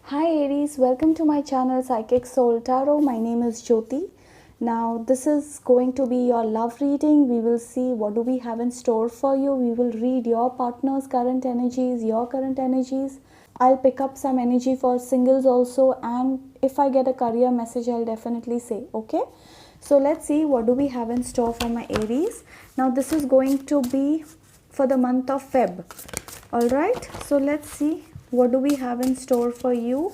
Hi Aries, welcome to my channel Psychic Soul Tarot. My name is Jyoti. Now this is going to be your love reading. We will see what do we have in store for you. We will read your partner's current energies, your current energies. I'll pick up some energy for singles also, and if I get a career message I'll definitely say, okay? So let's see what do we have in store for my Aries. Now this is going to be for the month of Feb. Alright, so let's see what do we have in store for you.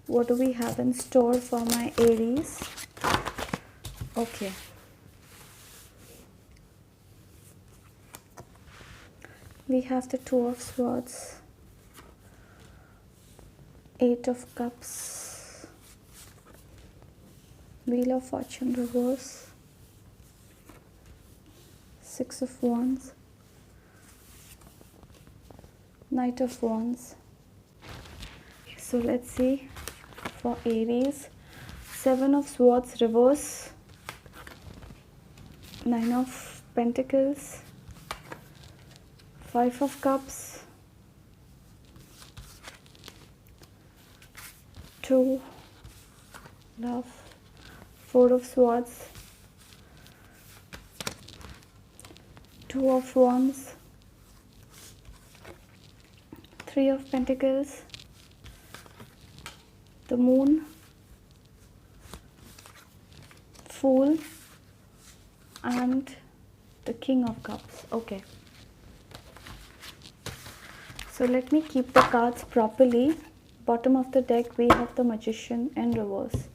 What do we have in store for my Aries? Okay. We have the Two of Swords, Eight of Cups, Wheel of Fortune reverse, Six of Wands, Knight of Wands. So let's see for Aries. Seven of Swords reverse, Nine of Pentacles, Five of Cups, Two, Love, Four of Swords, Two of Wands, Three of Pentacles, the Moon, Fool, and the King of Cups. Okay. So let me keep the cards properly. Bottom of the deck we have the Magician in reverse.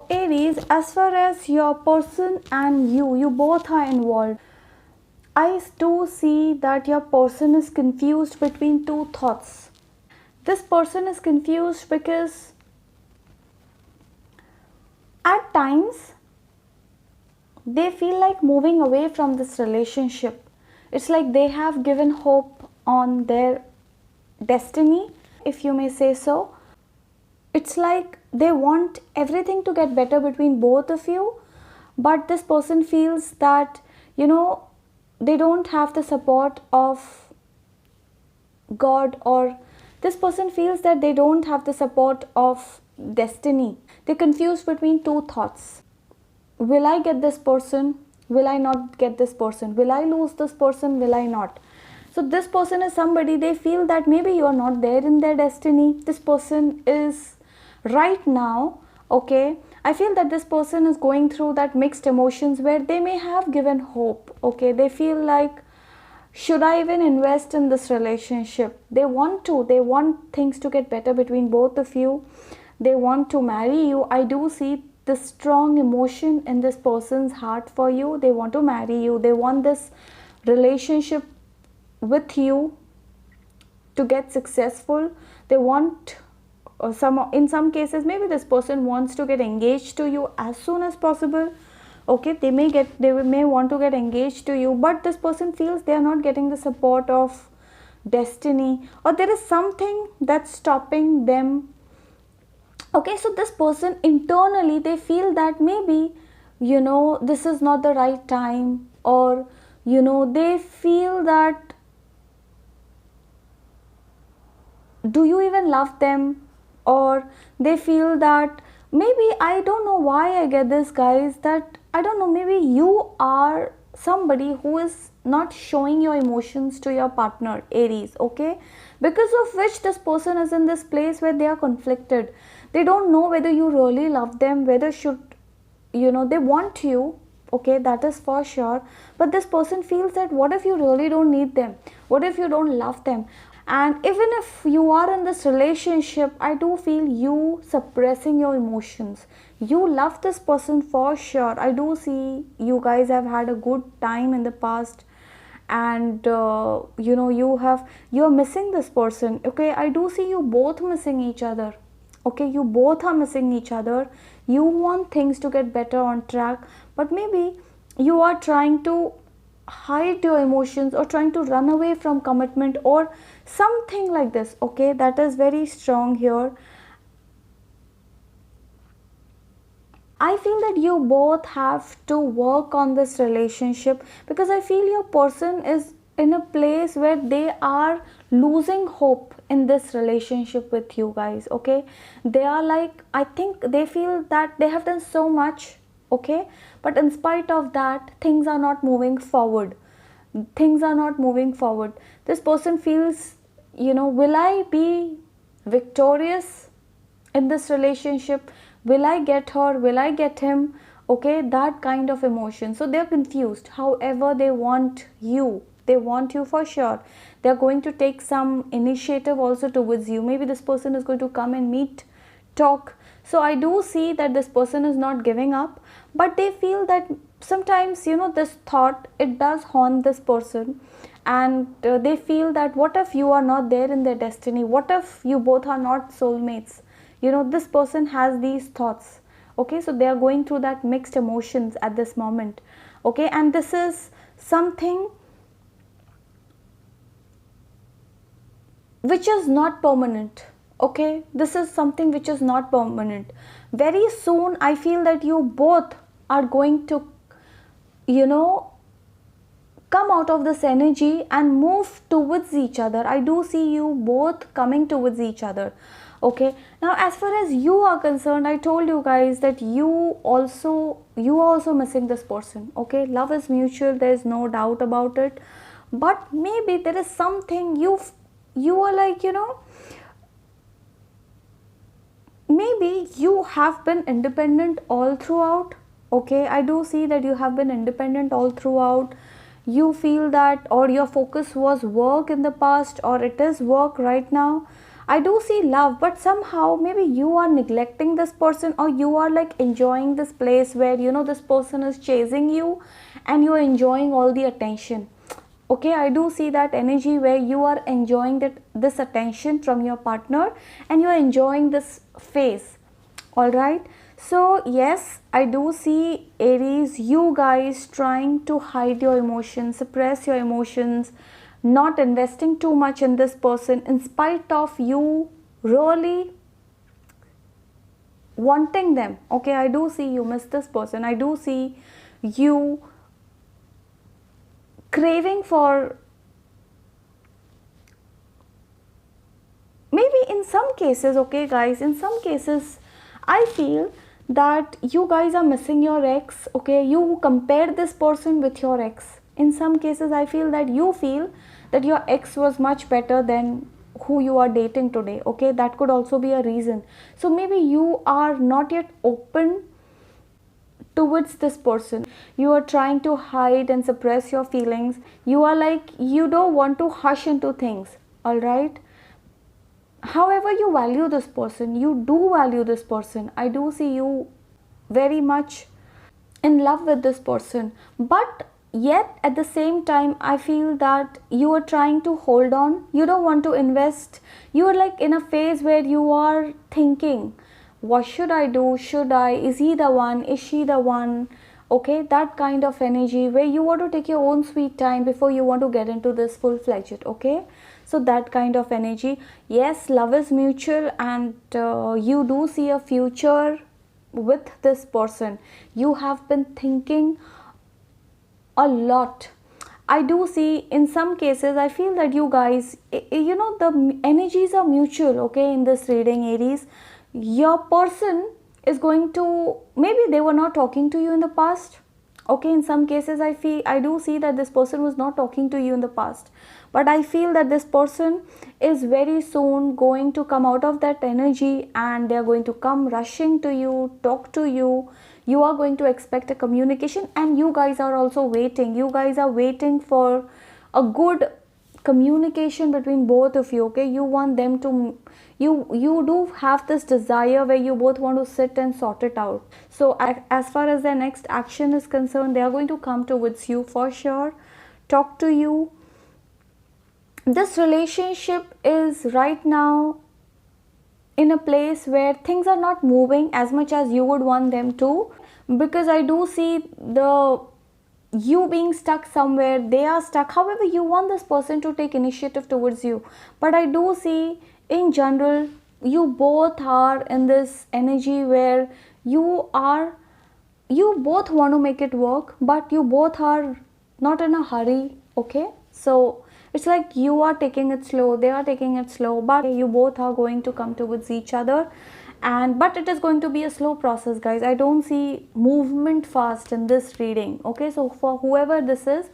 Aries, as far as your person and you both are involved, I do see that your person is confused between two thoughts. This person is confused because at times they feel like moving away from this relationship. It's like they have given hope on their destiny, if you may say so. It's like they want everything to get better between both of you, but this person feels that, they don't have the support of God, or this person feels that they don't have the support of destiny. They're confused between two thoughts. Will I get this person? Will I not get this person? Will I lose this person? Will I not? So this person is somebody, they feel that maybe you are not there in their destiny. This person is right now, okay, I feel that this person is going through that mixed emotions where they may have given hope, okay, they feel like, should I even invest in this relationship? They want things to get better between both of you. They want to marry you. I do see this strong emotion in this person's heart for you. They want to marry you. They want this relationship with you to get successful. They want in some cases maybe this person wants to get engaged to you as soon as possible. Okay, they may want to get engaged to you, but this person feels they are not getting the support of destiny, or there is something that's stopping them. Okay, so this person internally, they feel that maybe, this is not the right time, or they feel that, do you even love them? Or they feel that maybe, I don't know why I get this, guys, that I don't know, maybe you are somebody who is not showing your emotions to your partner, Aries, okay, because of which this person is in this place where they are conflicted. They don't know whether you really love them, whether should, they want you, okay, that is for sure, but this person feels that what if you really don't need them, what if you don't love them? And even if you are in this relationship, I do feel you suppressing your emotions. You love this person for sure. I do see you guys have had a good time in the past, and you're missing this person. Okay, I do see you both missing each other. Okay, you both are missing each other. You want things to get better on track, but maybe you are trying to hide your emotions or trying to run away from commitment or something like this. Okay, that is very strong here. I feel that you both have to work on this relationship, because I feel your person is in a place where they are losing hope in this relationship with you guys. Okay, they are like, I think they feel that they have done so much. Okay, but in spite of that, things are not moving forward. Things are not moving forward. This person feels, will I be victorious in this relationship? Will I get her? Will I get him? Okay, that kind of emotion. So they're confused. However, they want you. They want you for sure. They're going to take some initiative also towards you. Maybe this person is going to come and meet, talk. So I do see that this person is not giving up, but they feel that sometimes, this thought, it does haunt this person. And they feel that what if you are not there in their destiny? What if you both are not soulmates? This person has these thoughts. Okay, so they are going through that mixed emotions at this moment. Okay, and this is something which is not permanent. Okay, this is something which is not permanent. Very soon I feel that you both are going to, you know come out of this energy and move towards each other. I do see you both coming towards each other. Okay, now as far as you are concerned, I told you guys that you are also missing this person. Okay, love is mutual, there is no doubt about it, but maybe there is something you are like, maybe you have been independent all throughout. Okay, I do see that you have been independent all throughout. You feel that, or your focus was work in the past, or it is work right now. I do see love, but somehow maybe you are neglecting this person, or you are like enjoying this place where this person is chasing you and you are enjoying all the attention. Okay, I do see that energy where you are enjoying this attention from your partner and you are enjoying this phase. All right, so yes, I do see Aries, you guys trying to hide your emotions, suppress your emotions, not investing too much in this person in spite of you really wanting them. Okay, I do see you miss this person. I do see you craving for, maybe in some cases, okay guys, in some cases I feel that you guys are missing your ex. Okay, you compare this person with your ex. In some cases I feel that you feel that your ex was much better than who you are dating today. Okay, that could also be a reason. So maybe you are not yet open towards this person. You are trying to hide and suppress your feelings. You are like, you don't want to hush into things. All right, however, you value this person, you do value this person. I do see you very much in love with this person, but yet at the same time I feel that you are trying to hold on. You don't want to invest. You are like in a phase where you are thinking, what should I do? Should I? Is he the one? Is she the one? Okay, that kind of energy where you want to take your own sweet time before you want to get into this full-fledged. Okay, so that kind of energy. Yes, love is mutual, and you do see a future with this person. You have been thinking a lot. I do see in some cases, I feel that you guys, the energies are mutual. Okay, in this reading, Aries, your person is going to, maybe they were not talking to you in the past. Okay, in some cases I do see that this person was not talking to you in the past, but I feel that this person is very soon going to come out of that energy and they are going to come rushing to you, talk to you. You are going to expect a communication, and you guys are also waiting. You guys are waiting for a good communication between both of you. Okay, you want them to, you do have this desire where you both want to sit and sort it out. So as far as their next action is concerned, they are going to come towards you for sure, talk to you. This relationship is right now in a place where things are not moving as much as you would want them to, because I do see the you being stuck somewhere, they are stuck. However, you want this person to take initiative towards you, but I do see in general you both are in this energy where you both want to make it work, but you both are not in a hurry. Okay, so it's like you are taking it slow, they are taking it slow, but you both are going to come towards each other. And but it is going to be a slow process, guys. I don't see movement fast in this reading. Okay, so for whoever this is,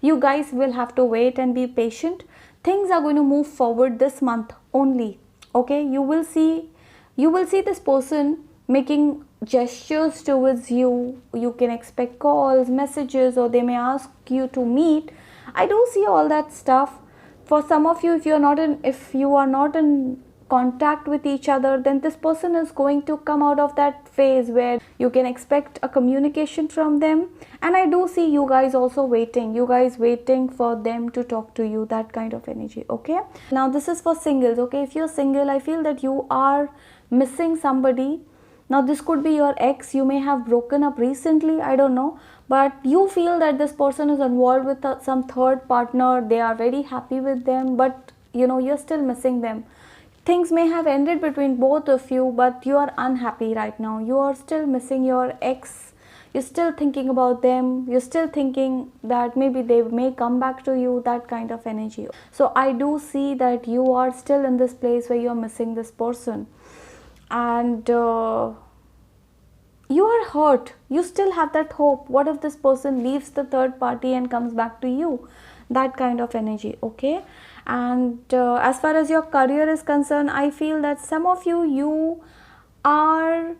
you guys will have to wait and be patient. Things are going to move forward this month only. Okay, you will see this person making gestures towards you. You can expect calls, messages, or they may ask you to meet. I do see all that stuff. For some of you, if you are not in contact with each other, then this person is going to come out of that phase where you can expect a communication from them. And I do see you guys also waiting, you guys waiting for them to talk to you, that kind of energy. Okay, now this is for singles. Okay, if you're single, I feel that you are missing somebody. Now this could be your ex, you may have broken up recently, I don't know, but you feel that this person is involved with some third partner. They are very happy with them, but you're still missing them. Things may have ended between both of you, but you are unhappy right now. You are still missing your ex, you're still thinking about them, you're still thinking that maybe they may come back to you, that kind of energy. So I do see that you are still in this place where you're missing this person, and you are hurt. You still have that hope. What if this person leaves the third party and comes back to you? That kind of energy. Okay, and as far as your career is concerned, I feel that some of you are,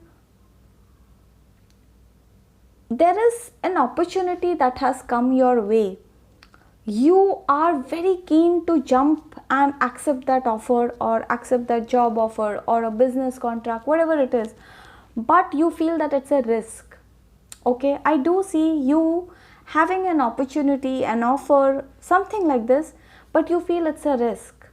there is an opportunity that has come your way. You are very keen to jump and accept that offer, or accept that job offer, or a business contract, whatever it is, but you feel that it's a risk. Okay, I do see you having an opportunity, an offer, something like this, but you feel it's a risk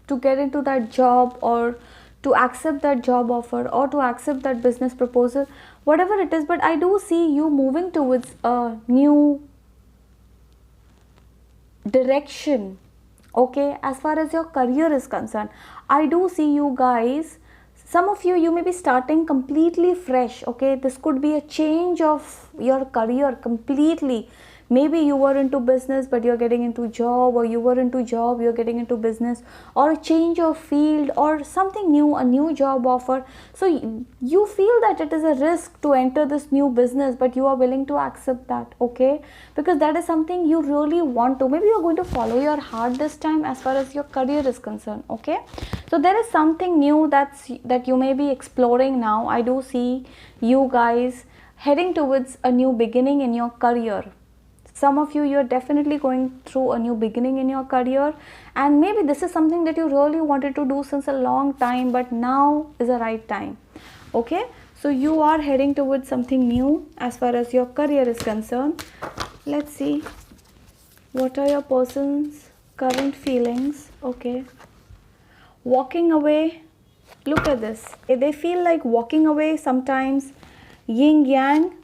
to get into that job, or to accept that job offer, or to accept that business proposal, whatever it is. But I do see you moving towards a new direction. Okay, as far as your career is concerned, I do see you guys, some of you may be starting completely fresh. Okay, this could be a change of your career completely. Maybe you were into business but you're getting into job, or you were into job, you're getting into business, or a change of field, or something new, a new job offer. So you feel that it is a risk to enter this new business, but you are willing to accept that. Okay, because that is something you really want to. Maybe you're going to follow your heart this time as far as your career is concerned. Okay, so there is something new that you may be exploring now. I do see you guys heading towards a new beginning in your career. Some of you're definitely going through a new beginning in your career, and maybe this is something that you really wanted to do since a long time, but now is the right time. Okay, so you are heading towards something new as far as your career is concerned. Let's see, what are your person's current feelings? Okay, walking away. Look at this, they feel like walking away sometimes. Yin yang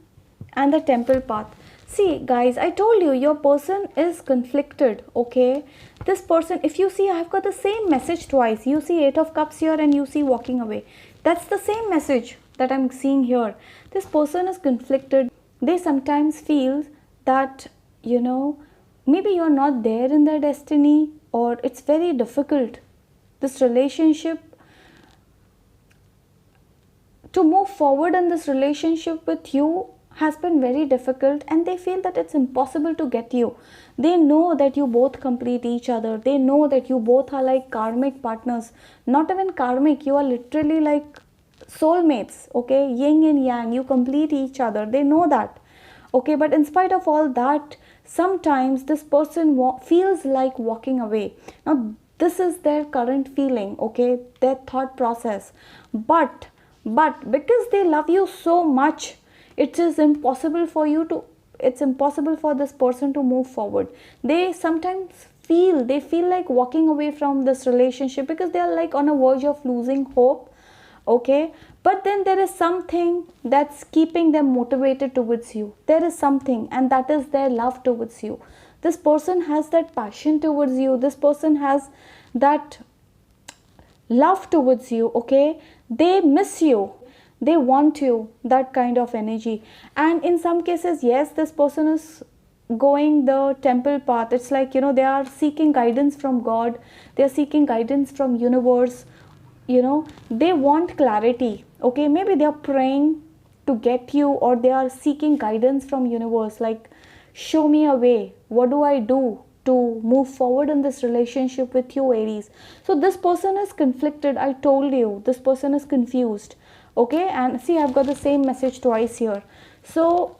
and the temple path. See guys, I told you your person is conflicted. Okay, this person, if you see, I've got the same message twice. You see 8 of cups here, and you see walking away. That's the same message that I'm seeing here. This person is conflicted. They sometimes feel that maybe you're not there in their destiny, or it's very difficult, this relationship, to move forward in this relationship with you has been very difficult, and they feel that it's impossible to get you. They know that you both complete each other. They know that you both are like karmic partners. Not even karmic, you are literally like soulmates. Okay, yin and yang, you complete each other. They know that. Okay, but in spite of all that, sometimes this person feels like walking away. Now this is their current feeling. Okay, their thought process. But because they love you so much, it is impossible for it's impossible for this person to move forward. They sometimes feel like walking away from this relationship, because they are like on a verge of losing hope. okay, but then there is something that's keeping them motivated towards you. There is something, and that is their love towards you. This person has that passion towards you. This person has that love towards you, okay. They miss you, they want you, that kind of energy. And in some cases, yes, this person is going the temple path. It's like, you know, they are seeking guidance from God, they are seeking guidance from universe, you know, they want clarity, okay. Maybe they are praying to get you, or they are seeking guidance from universe, like, show me a way, what do I do to move forward in this relationship with you, Aries. So this person is conflicted. I told you, this person is confused, okay. And see, I've got the same message twice here. So,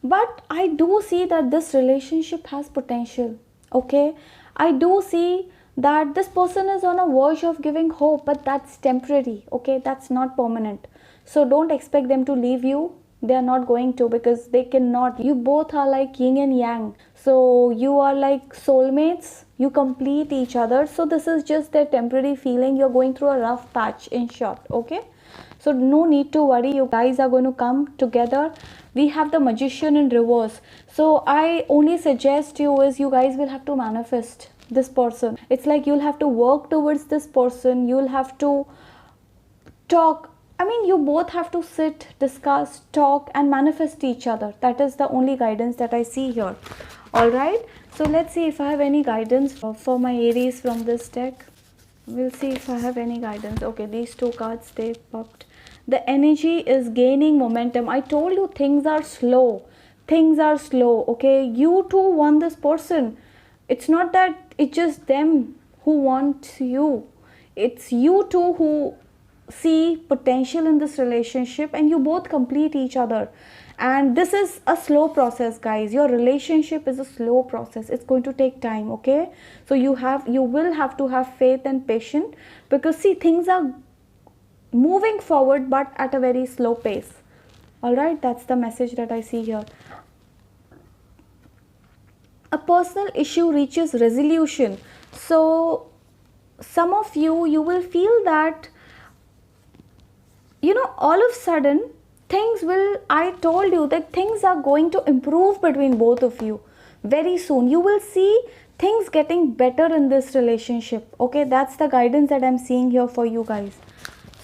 but I do see that this relationship has potential, okay. I do see that this person is on a verge of giving hope, but that's temporary, okay, that's not permanent. So don't expect them to leave you. They are not going to, because they cannot. You both are like yin and yang, so you are like soulmates, you complete each other. So this is just their temporary feeling. You're going through a rough patch, in short, okay. So no need to worry, you guys are going to come together. We have the Magician in reverse. So I only suggest you is, you guys will have to manifest this person. It's like you'll have to work towards this person. You'll have to talk. I mean, you both have to sit, discuss, talk, and manifest each other. That is the only guidance that I see here. Alright, so let's see if I have any guidance for my Aries from this deck. We'll see if I have any guidance. Okay, these two cards, they popped. The energy is gaining momentum. I told you, things are slow. Things are slow, okay. You too want this person. It's not that it's just them who want you. It's you too who see potential in this relationship, and you both complete each other. And this is a slow process, guys. Your relationship is a slow process. It's going to take time, okay. So you will have to have faith and patience, because see, things are moving forward, but at a very slow pace. All right, that's the message that I see here. A personal issue reaches resolution. So some of you will feel that, you know, all of a sudden things will, I told you that things are going to improve between both of you very soon. You will see things getting better in this relationship, okay. That's the guidance that I'm seeing here for you guys.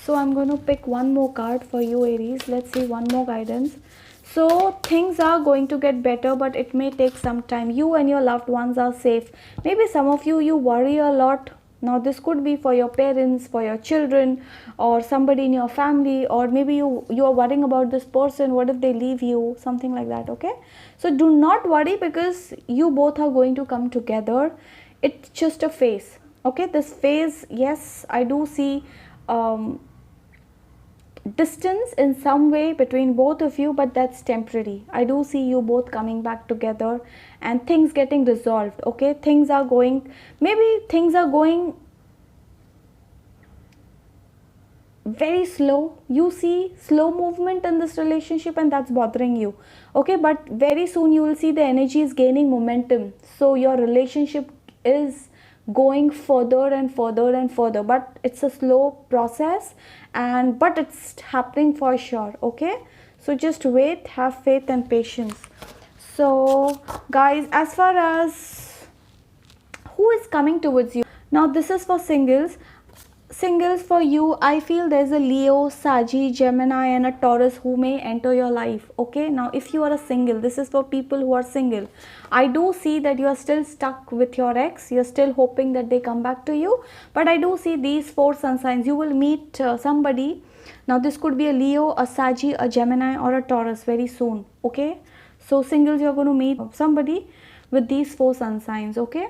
So I'm going to pick one more card for you, Aries. Let's see one more guidance. So things are going to get better, but it may take some time. You and your loved ones are safe. Maybe some of you worry a lot. Now this could be for your parents, for your children, or somebody in your family, or maybe you are worrying about this person. What if they leave you? Something like that, okay. So do not worry, because you both are going to come together. It's just a phase, okay. This phase, yes, I do see distance in some way between both of you, but that's temporary. I do see you both coming back together and things getting resolved, okay. Things are going very slow. You see slow movement in this relationship, and that's bothering you, okay. But very soon you will see the energy is gaining momentum. So your relationship is going further and further and further, but it's a slow process, but it's happening for sure, okay. So just wait, have faith and patience. So guys, as far as who is coming towards you now, this is for singles. For you, I feel there's a Leo, Saggy, Gemini and a Taurus who may enter your life, okay. Now if you are a single, this is for people who are single. I do see that you are still stuck with your ex. You're still hoping that they come back to you, but I do see these 4 sun signs. You will meet somebody. Now this could be a Leo, a Saggy, a Gemini or a Taurus very soon, okay. So singles, you're going to meet somebody with these 4 sun signs, okay.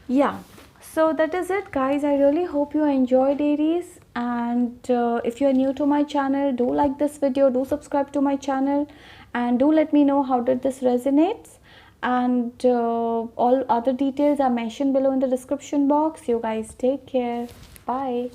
Yeah, so that is it, guys. I really hope you enjoyed, Aries, and if you are new to my channel, do like this video, do subscribe to my channel, and do let me know how did this resonates. And all other details are mentioned below in the description box. You guys take care. Bye.